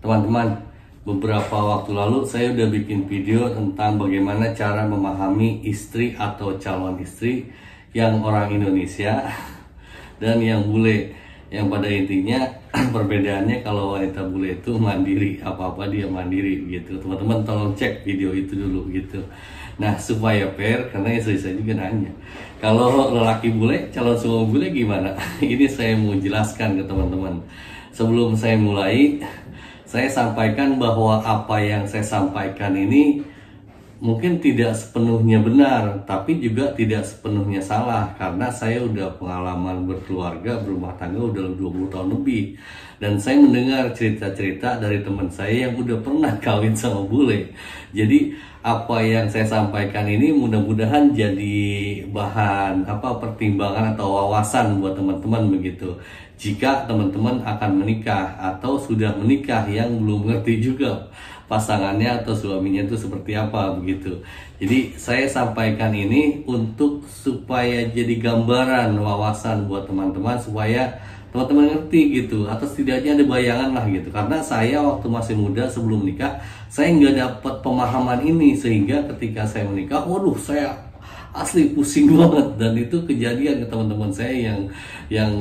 Teman-teman, beberapa waktu lalu saya udah bikin video tentang bagaimana cara memahami istri atau calon istri yang orang Indonesia dan yang bule. Yang pada intinya perbedaannya kalau wanita bule itu mandiri, apa-apa dia mandiri gitu. Teman-teman tolong cek video itu dulu gitu. Nah, supaya fair, karena istri saya juga nanya, kalau lelaki bule, calon suami bule gimana? Ini saya mau jelaskan ke teman-teman. Sebelum saya mulai, saya sampaikan bahwa apa yang saya sampaikan ini mungkin tidak sepenuhnya benar, tapi juga tidak sepenuhnya salah, karena saya udah pengalaman berkeluarga, berumah tangga udah 20 tahun lebih, dan saya mendengar cerita-cerita dari teman saya yang udah pernah kawin sama bule. Jadi apa yang saya sampaikan ini mudah-mudahan jadi bahan pertimbangan atau wawasan buat teman-teman begitu. Jika teman-teman akan menikah atau sudah menikah yang belum ngerti juga pasangannya atau suaminya itu seperti apa begitu. Jadi saya sampaikan ini untuk supaya jadi gambaran wawasan buat teman-teman, supaya teman-teman ngerti gitu, atau setidaknya ada bayangan lah gitu. Karena saya waktu masih muda sebelum nikah, saya nggak dapat pemahaman ini, sehingga ketika saya menikah, waduh, saya asli pusing banget. Dan itu kejadian ke teman-teman saya yang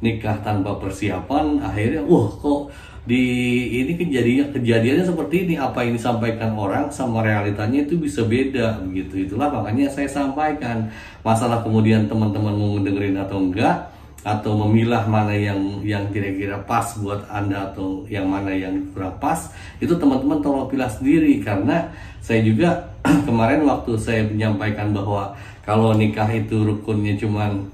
nikah tanpa persiapan, akhirnya wah kok ini kejadiannya seperti ini, apa yang disampaikan orang sama realitanya itu bisa beda begitu. Itulah makanya saya sampaikan. Masalah kemudian teman-teman mau dengerin atau enggak, atau memilah mana yang kira-kira pas buat Anda atau yang mana yang kurang pas, itu teman-teman tolong pilih sendiri. Karena saya juga kemarin waktu saya menyampaikan bahwa kalau nikah itu rukunnya cuman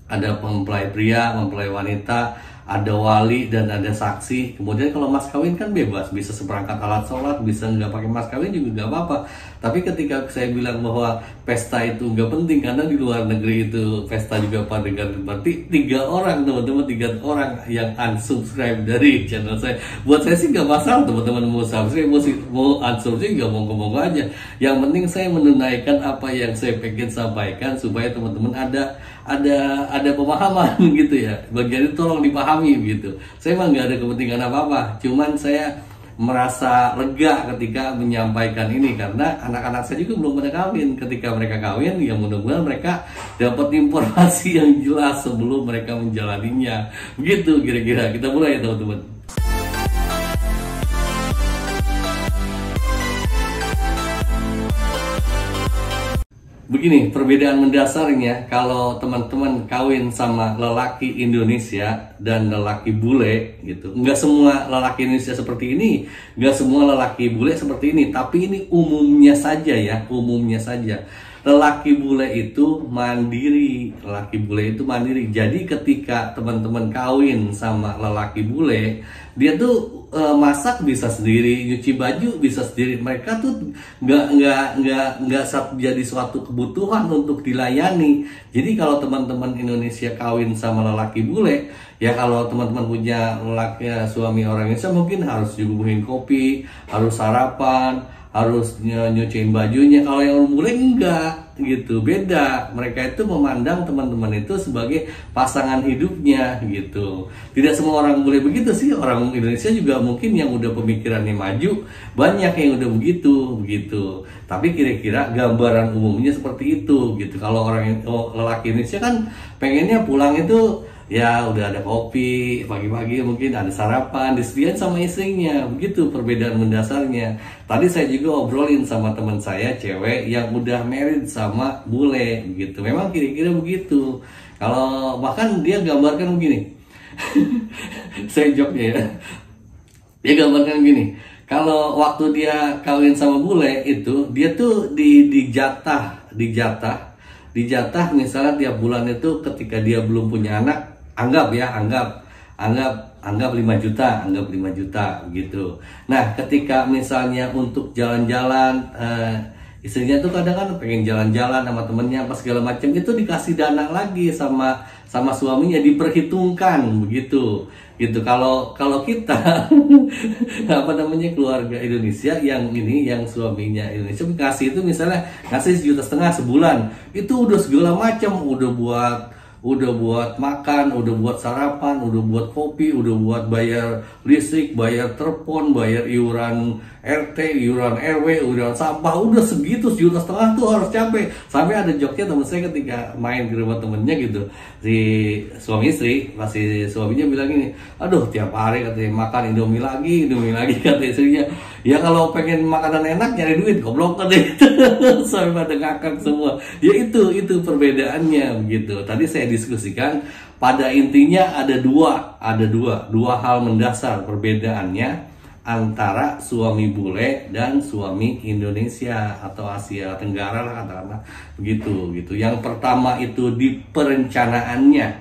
ada mempelai pria, mempelai wanita, ada wali dan ada saksi. Kemudian kalau mas kawin kan bebas, bisa seperangkat alat sholat, bisa nggak pakai mas kawin juga nggak apa-apa. Tapi ketika saya bilang bahwa pesta itu nggak penting, karena di luar negeri itu pesta juga pada ganti, berarti 3 orang teman-teman, 3 orang yang unsubscribe dari channel saya. Buat saya sih nggak masalah, teman-teman mau subscribe, mau unsubscribe juga monggo-monggo aja. Yang penting saya menunaikan apa yang saya pengen sampaikan, supaya teman-teman ada pemahaman gitu ya. Bagian itu tolong dipahami gitu. Saya emang nggak ada kepentingan apa-apa, cuman saya merasa lega ketika menyampaikan ini, karena anak-anak saya juga belum pernah kawin. Ketika mereka kawin, ya mudah-mudahan mereka dapat informasi yang jelas sebelum mereka menjalaninya. Begitu kira-kira. Kita mulai ya teman-teman. Begini, perbedaan mendasarnya kalau teman-teman kawin sama lelaki Indonesia dan lelaki bule gitu. Nggak semua lelaki Indonesia seperti ini, nggak semua lelaki bule seperti ini, tapi ini umumnya saja ya, umumnya saja. Lelaki bule itu mandiri, Jadi ketika teman-teman kawin sama lelaki bule, dia tuh masak bisa sendiri, nyuci baju bisa sendiri. Mereka tuh nggak jadi suatu kebutuhan untuk dilayani. Jadi kalau teman-teman Indonesia kawin sama lelaki bule, ya kalau teman-teman punya suami orang Indonesia, mungkin harus nyuguhin kopi, harus sarapan, harus nyuciin bajunya. Kalau yang orang bule enggak gitu, beda. Mereka itu memandang teman-teman itu sebagai pasangan hidupnya gitu. Tidak semua orang bule begitu sih, orang Indonesia juga mungkin yang udah pemikirannya maju, banyak yang udah begitu. Tapi kira-kira gambaran umumnya seperti itu gitu. Kalau lelaki Indonesia kan pengennya pulang itu ya udah ada kopi, pagi-pagi mungkin ada sarapan, disediain sama istrinya. Begitu perbedaan mendasarnya. Tadi saya juga obrolin sama teman saya cewek yang udah married sama bule gitu. Memang kira-kira begitu. Kalau bahkan dia gambarkan begini. Saya joknya ya. Dia gambarkan begini. Kalau waktu dia kawin sama bule itu, dia tuh dijatah misalnya tiap bulan itu ketika dia belum punya anak, anggap 5 juta gitu. Nah, ketika misalnya untuk jalan-jalan, istrinya tuh kadang kan pengen jalan-jalan sama temennya apa segala macam, itu dikasih dana lagi sama suaminya, diperhitungkan begitu gitu. Kalau kita keluarga Indonesia yang suaminya Indonesia kasih itu misalnya ngasih 1,5 juta sebulan, itu udah segala macam, udah buat udah buat makan, udah buat sarapan, udah buat kopi, udah buat bayar listrik, bayar telepon, bayar iuran RT, iuran RW, iuran sampah, udah segitu 1,5 juta tuh harus capek. Sampai ada joknya temen saya ketika main ke rumah temennya gitu, si suami istri, pasti suaminya bilang gini, aduh tiap hari katanya makan Indomie lagi kata istrinya. Ya kalau pengen makanan enak nyari duit, goblok katanya. Sampai pada ngakak semua. Ya itu perbedaannya begitu. Tadi saya diskusikan, pada intinya ada dua hal mendasar perbedaannya antara suami bule dan suami Indonesia atau Asia Tenggara lah katakanlah begitu gitu. Yang pertama itu di perencanaannya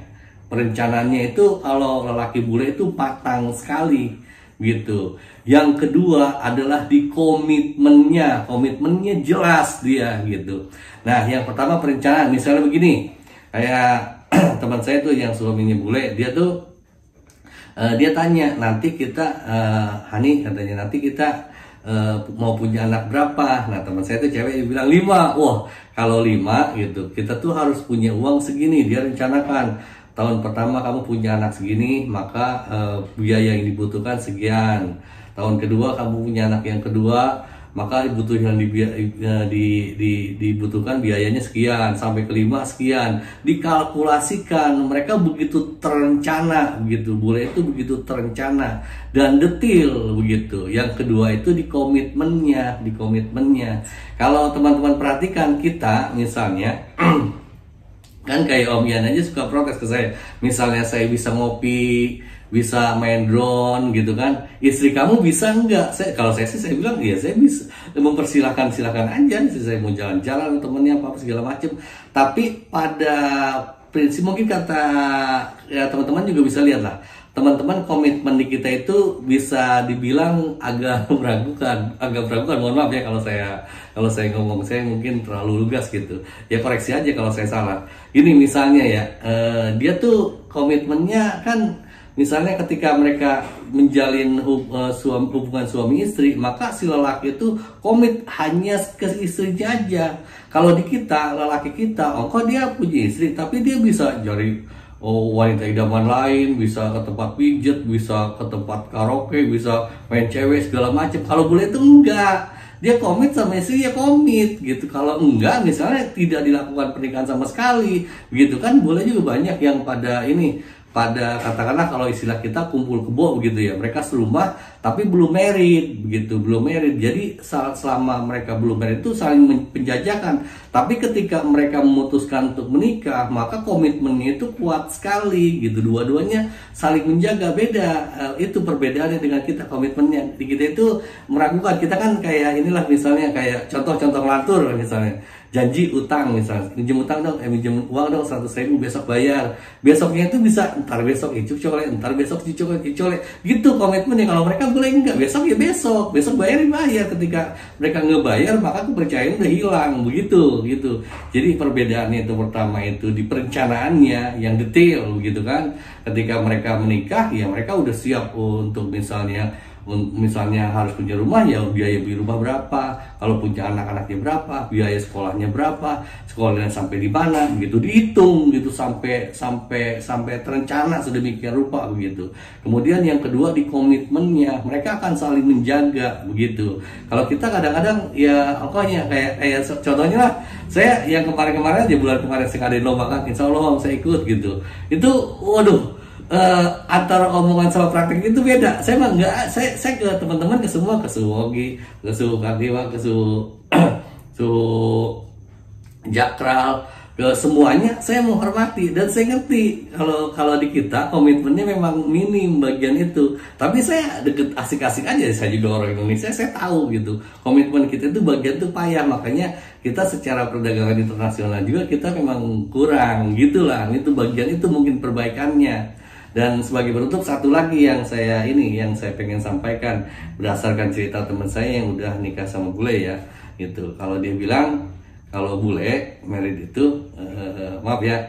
itu kalau lelaki bule itu matang sekali gitu. Yang kedua adalah di komitmennya jelas dia gitu. Nah, yang pertama perencanaan, misalnya begini, kayak teman saya tuh yang suaminya bule, dia tuh dia tanya, nanti kita Hani katanya nanti kita mau punya anak berapa? Nah, teman saya tuh cewek bilang 5. Wah, kalau 5 gitu, kita tuh harus punya uang segini. Dia rencanakan tahun pertama kamu punya anak segini, maka biaya yang dibutuhkan sekian. Tahun kedua kamu punya anak yang kedua, maka dibutuhkan biayanya sekian, sampai kelima sekian. Dikalkulasikan, mereka begitu terencana begitu, bule itu begitu terencana dan detil begitu. Yang kedua itu di komitmennya. Kalau teman-teman perhatikan kita misalnya kan kayak Om Ian aja suka protes ke saya. Misalnya saya bisa ngopi, bisa main drone gitu kan. Istri kamu bisa enggak? Kalau saya sih saya bilang ya saya bisa. Mempersilahkan aja. Saya mau jalan-jalan temennya apa segala macem. Tapi pada prinsip mungkin kata ya teman-teman juga bisa lihat lah. Teman-teman komitmen di kita itu bisa dibilang agak meragukan. Mohon maaf ya kalau saya ngomong, saya mungkin terlalu lugas gitu. Ya koreksi aja kalau saya salah. Ini misalnya ya, dia tuh komitmennya kan, misalnya ketika mereka menjalin hubungan suami istri, maka si lelaki itu komit hanya ke istrinya aja. Kalau di kita, lelaki kita, kok dia punya istri, tapi dia bisa cari wanita idaman lain, bisa ke tempat pijet, bisa ke tempat karaoke, bisa main cewek segala macam. Kalau bule itu enggak, dia komit sama istri, ya komit gitu. Kalau enggak, misalnya tidak dilakukan pernikahan sama sekali, gitu kan. Bule juga banyak yang pada katakanlah kalau istilah kita kumpul kebo begitu ya, mereka serumah tapi belum married begitu, jadi selama mereka belum married itu saling penjajakan. Tapi ketika mereka memutuskan untuk menikah, maka komitmennya itu kuat sekali gitu, dua-duanya saling menjaga. Beda itu perbedaannya dengan kita. Komitmennya di kita itu meragukan. Kita kan kayak inilah, misalnya kayak contoh lantur, misalnya janji utang, misalnya minjem utang dong, minjem uang dong 100.000 besok bayar. Besoknya itu bisa ntar besok icuk colek, ntar besok icuk colek gitu komitmennya. Kalau mereka boleh enggak, besok ya besok bayar. Ketika mereka ngebayar, maka kepercayaan udah hilang begitu gitu. Jadi perbedaannya itu pertama itu di perencanaannya yang detail begitu kan. Ketika mereka menikah, ya mereka udah siap untuk misalnya harus punya rumah, ya biaya beli rumah berapa, kalau punya anak-anaknya berapa, biaya sekolahnya berapa, sekolahnya sampai di mana begitu, dihitung gitu sampai terencana sedemikian rupa begitu. Kemudian yang kedua di komitmennya, mereka akan saling menjaga begitu. Kalau kita kadang-kadang ya pokoknya kayak contohnya lah, saya yang kemarin aja, bulan kemarin saya ngadain lomba kan, insya Allah saya ikut gitu. Itu waduh, antara omongan sama praktek itu beda. Saya mah enggak, saya ke teman-teman, ke semua, ke Suwogi, ke Su Kardiwa, ke Su Jakral, ke semuanya saya menghormati dan saya ngerti kalau di kita komitmennya memang minim bagian itu. Tapi saya deket asik-asik aja, saya juga orang Indonesia, saya tahu gitu komitmen kita itu bagian itu payah. Makanya kita secara perdagangan internasional juga kita memang kurang gitulah. Itu bagian itu mungkin perbaikannya. Dan sebagai penutup, satu lagi yang saya pengen sampaikan berdasarkan cerita teman saya yang udah nikah sama bule ya gitu. Kalau dia bilang kalau bule married itu maaf ya,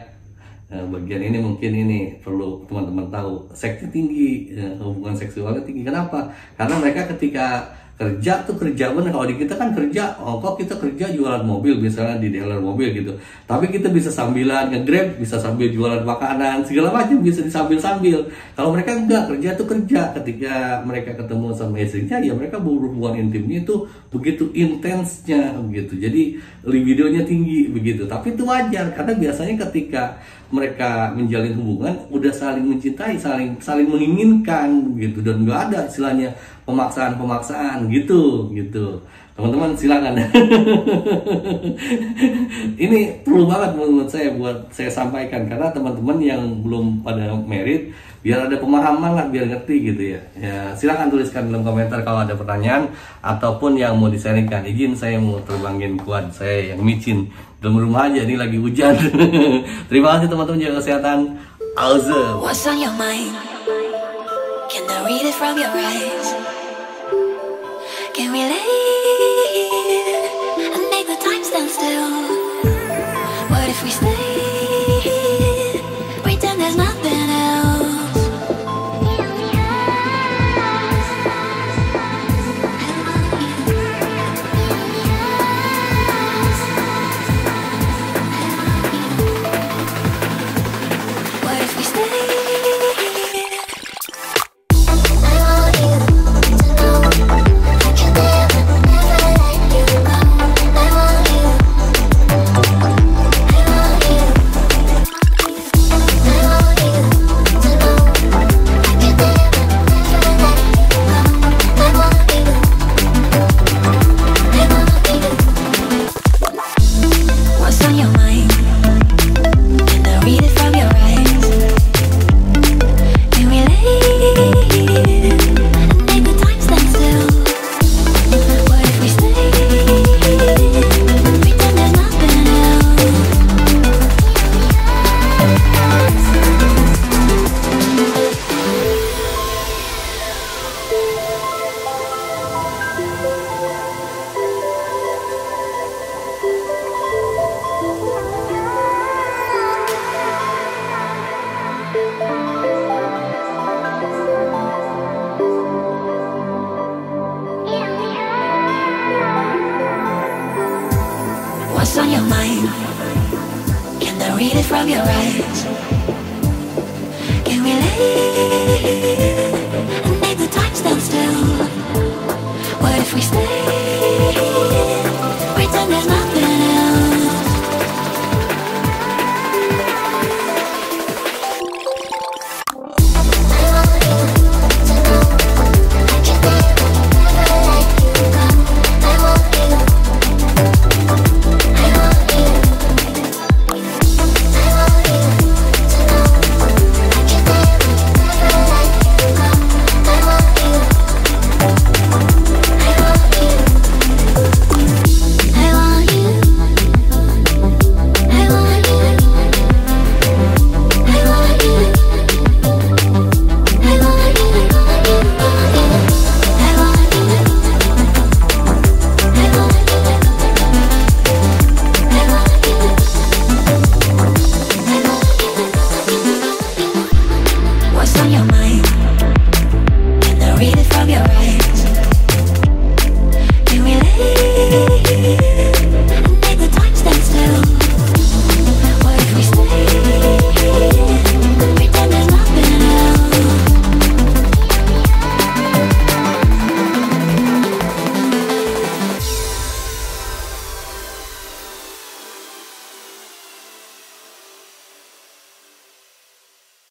bagian ini mungkin ini perlu teman-teman tahu, seksnya tinggi, hubungan seksualnya tinggi. Kenapa? Karena mereka ketika Kerja tuh kerja bener. Kalau di kita kan kerja, kok kita kerja jualan mobil, misalnya di dealer mobil gitu. Tapi kita bisa sambilan nge-grab, bisa sambil jualan makanan, segala macam bisa disambil-sambil. Kalau mereka enggak, kerja tuh kerja. Ketika mereka ketemu sama istrinya, ya mereka berhubungan intimnya itu begitu intensnya begitu. Jadi libidonya tinggi begitu. Tapi itu wajar karena biasanya ketika mereka menjalin hubungan udah saling mencintai, saling menginginkan begitu, dan nggak ada istilahnya pemaksaan gitu. Teman-teman silakan. Ini perlu banget menurut saya buat saya sampaikan, karena teman-teman yang belum pada merit biar ada pemahaman lah, biar ngerti gitu ya. Ya silakan tuliskan dalam komentar kalau ada pertanyaan ataupun yang mau disaringkan. Izin saya mau terbangin kuat saya yang micin dalam rumah aja, ini lagi hujan. Terima kasih teman-teman, jaga kesehatan. Awesome. What's on your mind? Can I read it from your eyes? Can we leave and make the time stand still? What if we stay? Pretend there's nothing else. What if we stay? What's on your mind? Can I read it from your eyes? Can we leave and make the time stand still? What if we stay? Pretend there's nothing else. What's on your mind? Can I read it from your eyes? Can we leave and make the time stand still? What if we stay? Pretend there's nothing else. What's on your mind?